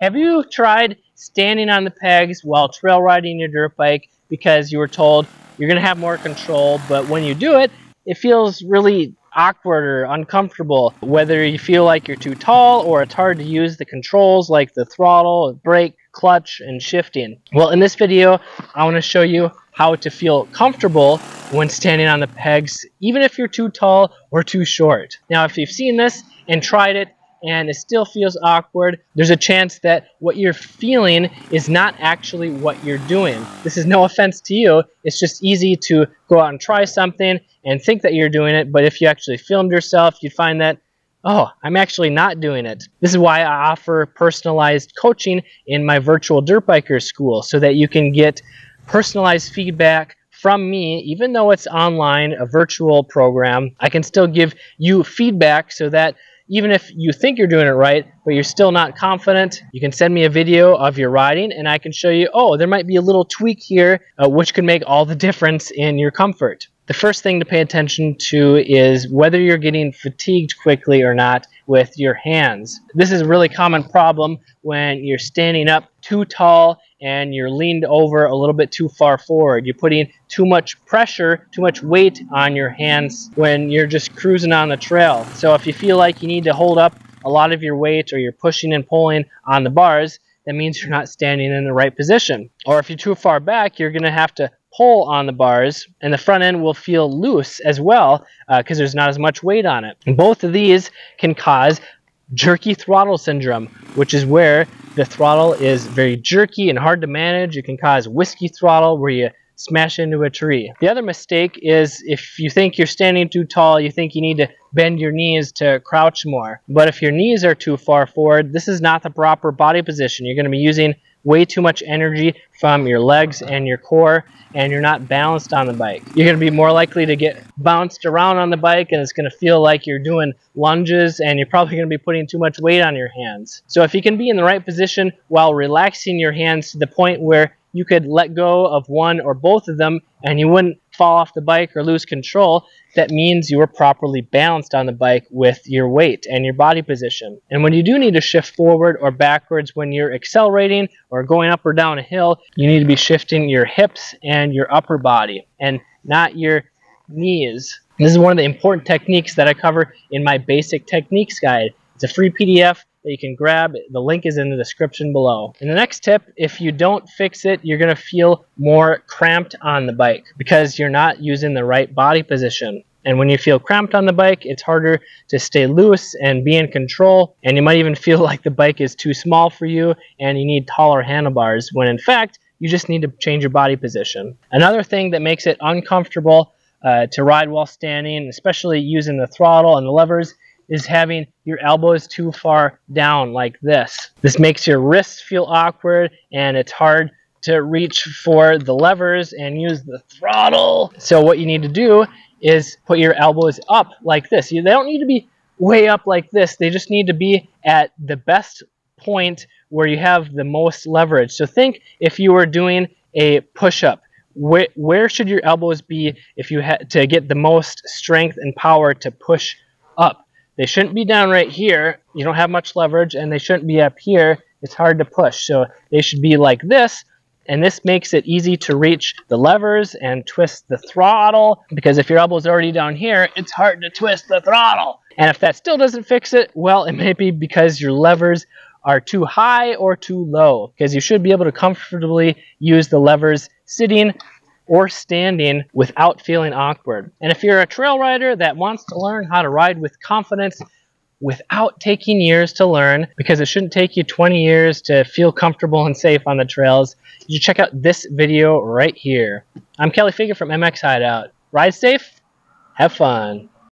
Have you tried standing on the pegs while trail riding your dirt bike because you were told you're going to have more control, but when you do it, it feels really awkward or uncomfortable, whether you feel like you're too tall or it's hard to use the controls like the throttle, brake, clutch, and shifting? Well, in this video, I want to show you how to feel comfortable when standing on the pegs, even if you're too tall or too short. Now, if you've seen this and tried it, and it still feels awkward, there's a chance that what you're feeling is not actually what you're doing. This is no offense to you, it's just easy to go out and try something and think that you're doing it, but if you actually filmed yourself, you'd find that, oh, I'm actually not doing it. This is why I offer personalized coaching in my virtual dirt biker school, so that you can get personalized feedback from me. Even though it's online, a virtual program, I can still give you feedback so that even if you think you're doing it right, but you're still not confident, you can send me a video of your riding and I can show you, oh, there might be a little tweak here, which could make all the difference in your comfort. The first thing to pay attention to is whether you're getting fatigued quickly or not with your hands. This is a really common problem when you're standing up too tall and you're leaned over a little bit too far forward. You're putting too much pressure, too much weight on your hands when you're just cruising on the trail. So if you feel like you need to hold up a lot of your weight or you're pushing and pulling on the bars, that means you're not standing in the right position. Or if you're too far back, you're going to have to pull on the bars and the front end will feel loose as well because there's not as much weight on it. And both of these can cause jerky throttle syndrome, which is where the throttle is very jerky and hard to manage. It can cause whiskey throttle where you smash into a tree. The other mistake is if you think you're standing too tall, you think you need to bend your knees to crouch more. But if your knees are too far forward, this is not the proper body position. You're going to be using way too much energy from your legs and your core, and you're not balanced on the bike. You're going to be more likely to get bounced around on the bike, and it's going to feel like you're doing lunges, and you're probably going to be putting too much weight on your hands. So if you can be in the right position while relaxing your hands to the point where you could let go of one or both of them and you wouldn't fall off the bike or lose control, that means you were properly balanced on the bike with your weight and your body position. And when you do need to shift forward or backwards when you're accelerating or going up or down a hill, you need to be shifting your hips and your upper body and not your knees. This is one of the important techniques that I cover in my basic techniques guide. It's a free PDF that you can grab. The link is in the description below. And the next tip, if you don't fix it, you're going to feel more cramped on the bike because you're not using the right body position. And when you feel cramped on the bike, it's harder to stay loose and be in control. And you might even feel like the bike is too small for you and you need taller handlebars, when in fact, you just need to change your body position. Another thing that makes it uncomfortable to ride while standing, especially using the throttle and the levers, is having your elbows too far down like this. This makes your wrists feel awkward and it's hard to reach for the levers and use the throttle. So what you need to do is put your elbows up like this. They don't need to be way up like this. They just need to be at the best point where you have the most leverage. So think if you were doing a push-up. Where should your elbows be if you had to get the most strength and power to push up? They shouldn't be down right here. You don't have much leverage, and they shouldn't be up here. It's hard to push. So they should be like this, and this makes it easy to reach the levers and twist the throttle, because if your elbow's already down here, it's hard to twist the throttle. And if that still doesn't fix it, well, it may be because your levers are too high or too low, because you should be able to comfortably use the levers sitting or standing without feeling awkward. And if you're a trail rider that wants to learn how to ride with confidence without taking years to learn, because it shouldn't take you 20 years to feel comfortable and safe on the trails, you should check out this video right here. I'm Kelly Figure from MX Hideout. Ride safe, have fun.